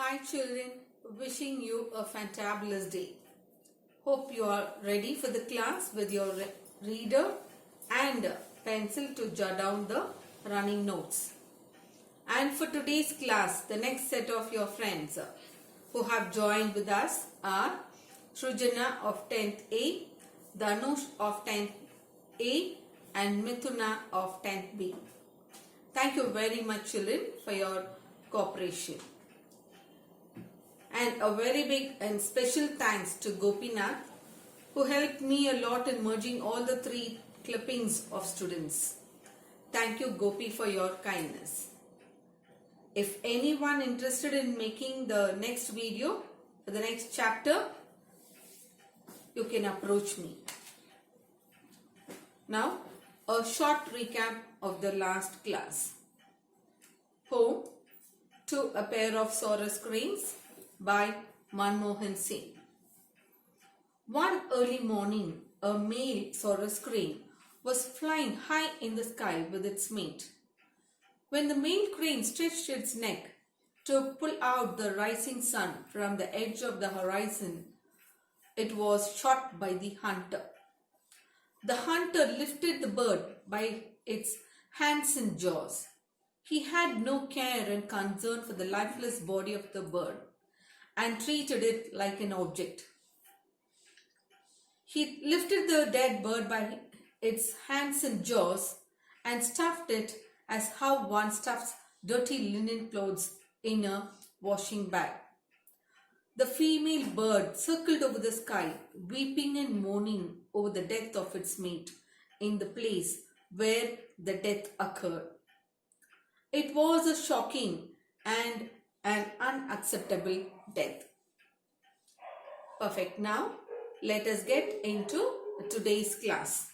Hi children, wishing you a fantabulous day. Hope you are ready for the class with your reader and pencil to jot down the running notes. And for today's class, the next set of your friends who have joined with us are Shrujana of 10th A, Dhanush of 10th A and Mithuna of 10th B. Thank you very much children for your cooperation. And a very big and special thanks to Gopinath who helped me a lot in merging all the three clippings of students. Thank you Gopi for your kindness. If anyone interested in making the next video for the next chapter, you can approach me. Now, a short recap of the last class. Home to a pair of Saurus cranes by Manmohan Singh. One early morning, a male Saurus crane was flying high in the sky with its mate. When the male crane stretched its neck to pull out the rising sun from the edge of the horizon, it was shot by the hunter. The hunter lifted the bird by its hands and jaws. He had no care and concern for the lifeless body of the bird and treated it like an object. He lifted the dead bird by its hands and jaws and stuffed it as how one stuffs dirty linen clothes in a washing bag. The female bird circled over the sky, weeping and moaning over the death of its mate in the place where the death occurred. It was a shocking and an unacceptable death. Perfect. Now, let us get into today's class.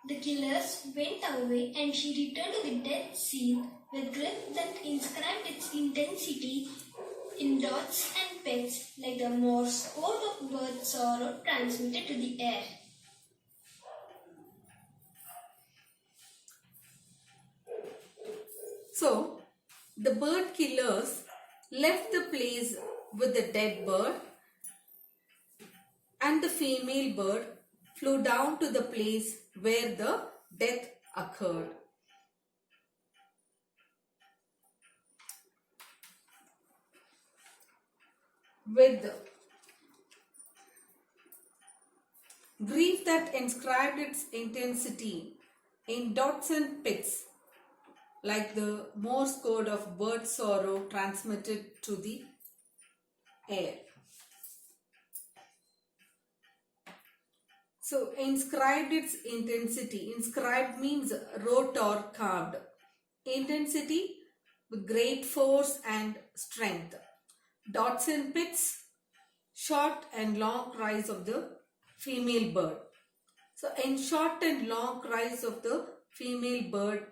The killers went away and she returned to the death scene with grit that inscribed its intensity in dots and pecks like the Morse code of bird sorrow transmitted to the air. So, the bird killers left the place with the dead bird and the female bird flew down to the place where the death occurred. With grief that inscribed its intensity in dots and pits, like the Morse code of bird sorrow transmitted to the air. So, inscribed its intensity. Inscribed means wrote or carved. Intensity with great force and strength. Dots and pits, short and long cries of the female bird. So, in short and long cries of the female bird,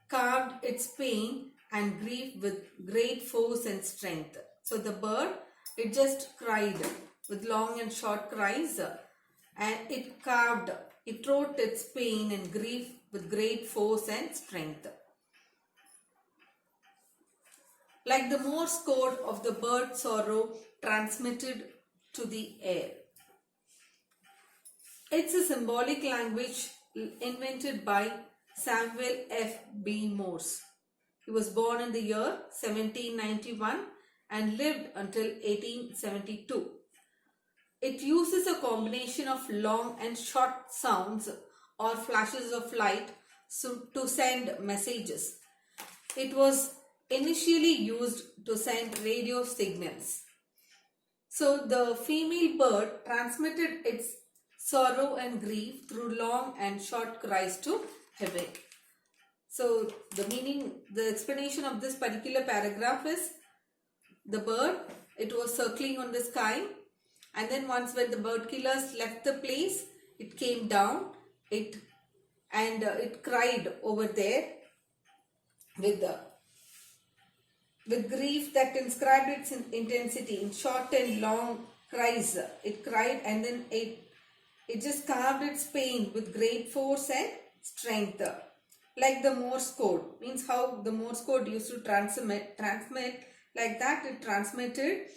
carved its pain and grief with great force and strength. So, the bird, it just cried with long and short cries and it wrote its pain and grief with great force and strength. Like the Morse code of the bird sorrow transmitted to the air. It's a symbolic language invented by Samuel F. B. Morse. He was born in the year 1791 and lived until 1872. It uses a combination of long and short sounds or flashes of light to send messages. It was initially used to send radio signals. So the female bird transmitted its sorrow and grief through long and short cries to heaven. So the explanation of this particular paragraph is the bird, it was circling on the sky. And then once when the bird killers left the place, it came down, it cried over there with grief that inscribed its intensity in short and long cries. It cried and then it just carved its pain with great force and strength. Like the Morse code, means how the Morse code used to transmit like that, it transmitted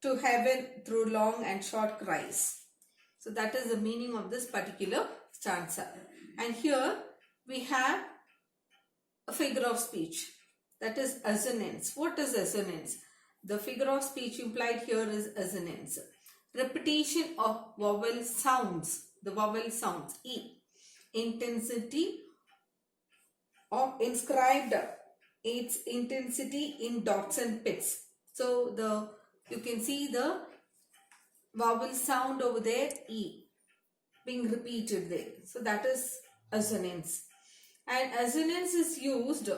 to heaven through long and short cries. So that is the meaning of this particular stanza. And here we have a figure of speech, that is assonance. What is assonance? The figure of speech implied here is assonance. Repetition of vowel sounds, the vowel sounds, E. Intensity or inscribed its intensity in dots and pits. So you can see the vowel sound over there, E, being repeated there. So that is assonance. And assonance is used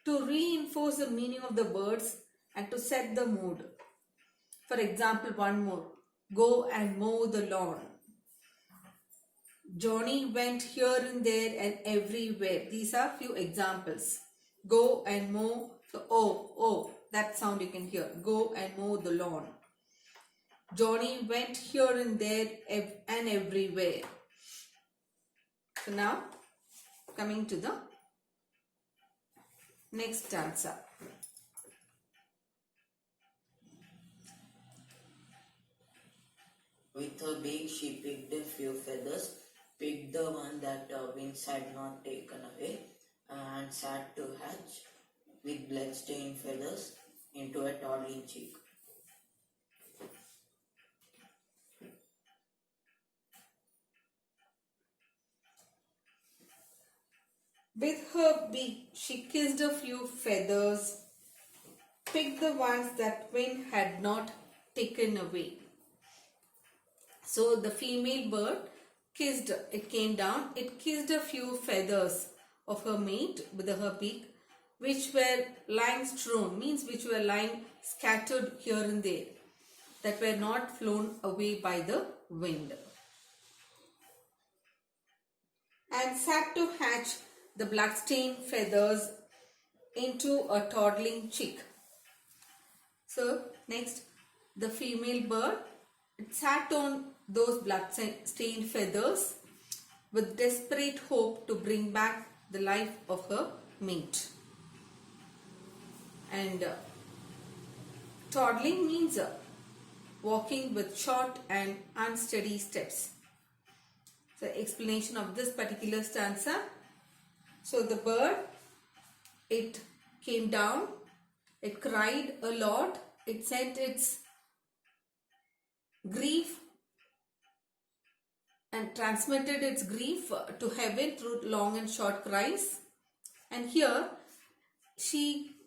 to reinforce the meaning of the words and to set the mood. For example, one more. Go and mow the lawn. Johnny went here and there and everywhere. These are few examples. Go and mow. So, oh, that sound you can hear. Go and mow the lawn. Johnny went here and there and everywhere. So now, coming to the next stanza. With her beak she picked a few feathers, picked the one that winds had not taken away, and sat to hatch with blood-stained feathers into a toddling cheek. With her beak she kissed a few feathers, picked the ones that wind had not taken away. So the female bird kissed, it came down, it kissed a few feathers of her mate with her beak, which were lying strewn, means which were lying scattered here and there, that were not flown away by the wind. And sat to hatch the blood-stained feathers into a toddling chick. So next, the female bird, it sat on those blood-stained feathers with desperate hope to bring back the life of her mate. And toddling means walking with short and unsteady steps. So explanation of this particular stanza. So the bird, it came down, it cried a lot, it sent its grief and transmitted its grief to heaven through long and short cries. And here she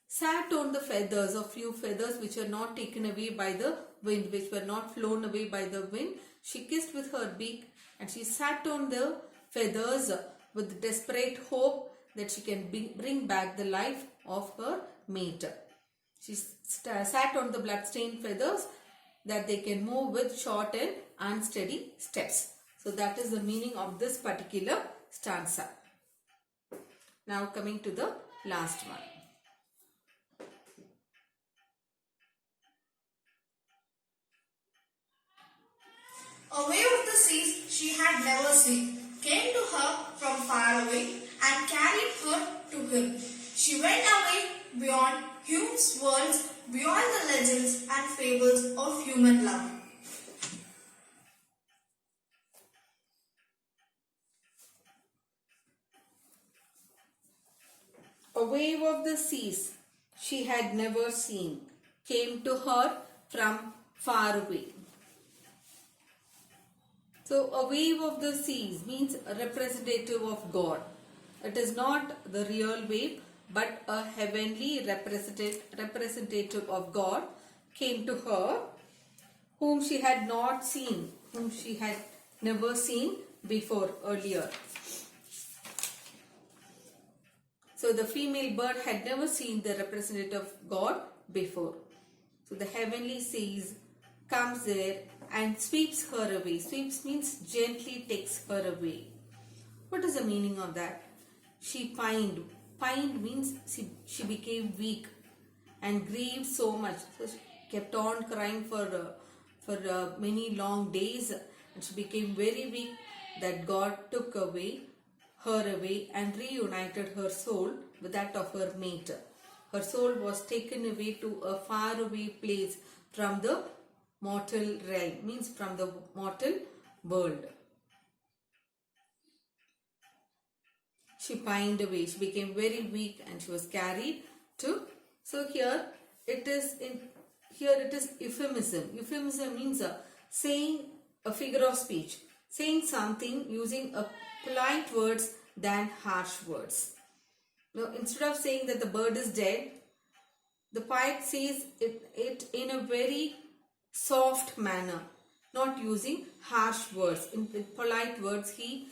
sat on the feathers, a few feathers which were not taken away by the wind, which were not flown away by the wind. She kissed with her beak and she sat on the feathers with desperate hope that she can bring back the life of her mate. She sat on the blood-stained feathers that they can move with short and unsteady steps. So that is the meaning of this particular stanza. Now coming to the last one. A wave of the seas she had never seen came to her from far away and carried her to him. She went away beyond human worlds, beyond the legends and fables of human love. A wave of the seas she had never seen came to her from far away. So a wave of the seas means a representative of God. It is not the real wave, but a heavenly representative of God came to her, whom she had not seen, whom she had never seen before earlier. So the female bird had never seen the representative of God before. So the heavenly seas comes there and sweeps her away. Sweeps means gently takes her away. What is the meaning of that? She pined. Pined means she became weak and grieved so much. So she kept on crying for many long days, and she became very weak, that God took her away and reunited her soul with that of her mate. Her soul was taken away to a faraway place from the mortal realm, means from the mortal world. She pined away, she became very weak, and she was carried to. So here it is euphemism. Euphemism means saying a figure of speech, saying something using a polite words than harsh words. Now, instead of saying that the bird is dead, the poet says it in a very soft manner, not using harsh words. In polite words, he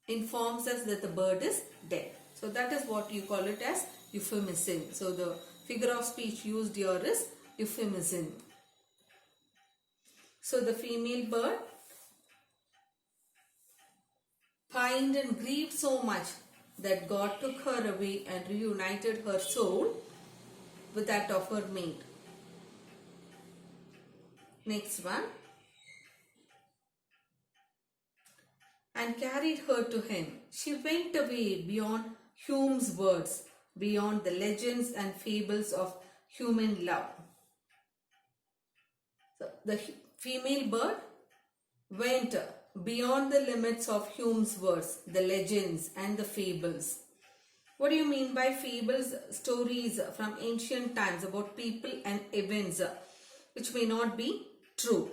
informs us that the bird is dead. So that is what you call it as euphemism. So the figure of speech used here is euphemism. So the female bird pined and grieved so much that God took her away and reunited her soul with that of her mate. Next one. And carried her to him. She went away beyond Hume's words, beyond the legends and fables of human love. So the female bird went beyond the limits of Hume's words, the legends and the fables. What do you mean by fables? Stories from ancient times about people and events which may not be true.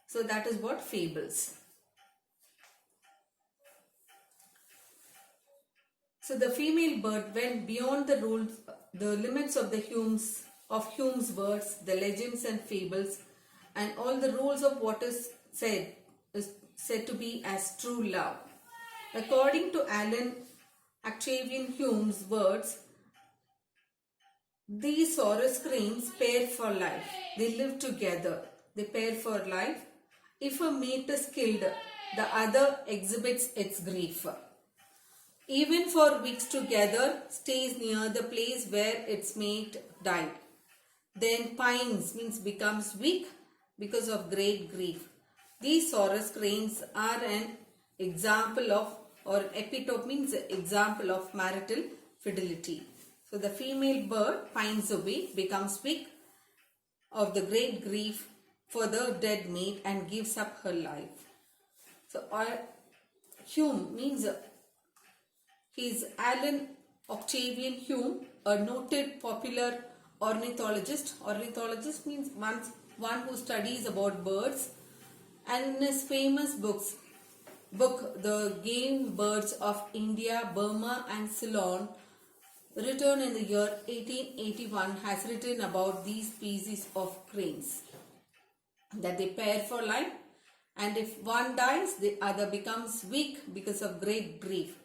So that is what fables. So the female bird went beyond the rules, the limits of Hume's words, the legends and fables, and all the rules of what is said to be as true love. According to Alan Octavian Hume's words, these Saurus cranes pair for life. They live together. They pair for life. If a mate is killed, the other exhibits its grief. Even for weeks together, stays near the place where its mate died. Then pines, means becomes weak because of great grief. These Saurus cranes are an example of, or epitome means example of marital fidelity. So the female bird pines away, becomes weak of the great grief for the dead mate and gives up her life. So Hume means he is Alan Octavian Hume, a noted popular ornithologist. Ornithologist means one who studies about birds. And in his famous book, The Game Birds of India, Burma and Ceylon, written in the year 1881, has written about these species of cranes. That they pair for life, and if one dies, the other becomes weak because of great grief.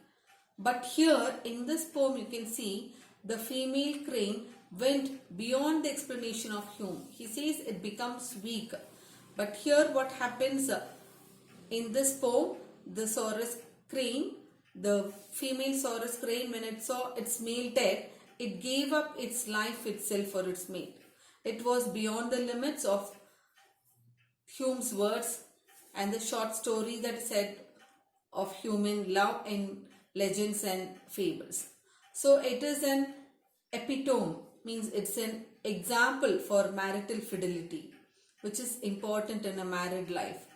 But here in this poem you can see the female crane went beyond the explanation of Hume. He says it becomes weak. But here what happens in this poem, the Saurus crane, the female Saurus crane, when it saw its male dead, it gave up its life itself for its mate. It was beyond the limits of Hume's words and the short story that said of human love in legends and fables. So it is an epitome, means it's an example for marital fidelity, which is important in a married life.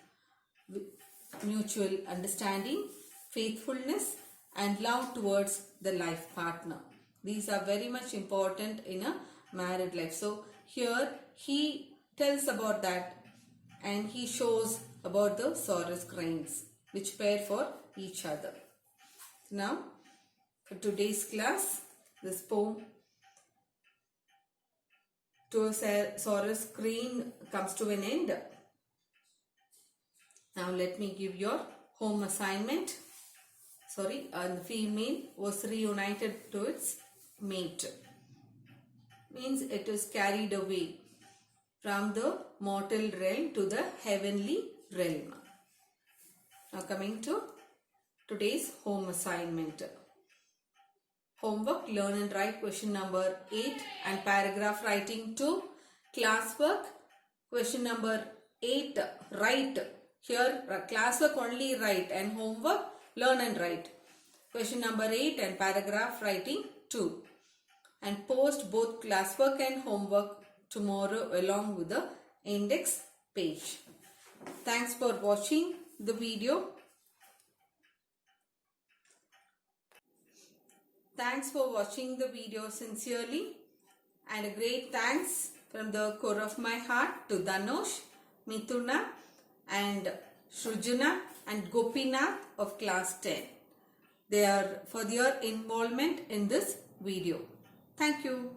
Mutual understanding, faithfulness and love towards the life partner. These are very much important in a married life. So here he tells about that and he shows about the Saurus cranes which pair for each other. Now for today's class, this poem to a Saurus crane comes to an end. Now let me give your home assignment. The female was reunited to its mate. Means it is carried away from the mortal realm to the heavenly realm. Now coming to today's home assignment. Homework, learn and write question number 8 and paragraph writing 2. Classwork, Question number 8, write. Here classwork only write and homework learn and write. Question number 8 and paragraph writing 2. And post both classwork and homework tomorrow along with the index page. Thanks for watching the video. Thanks for watching the video sincerely, and a great thanks from the core of my heart to Dhanush, Mithuna and Shrujana and Gopinath of class 10. They are for their involvement in this video. Thank you.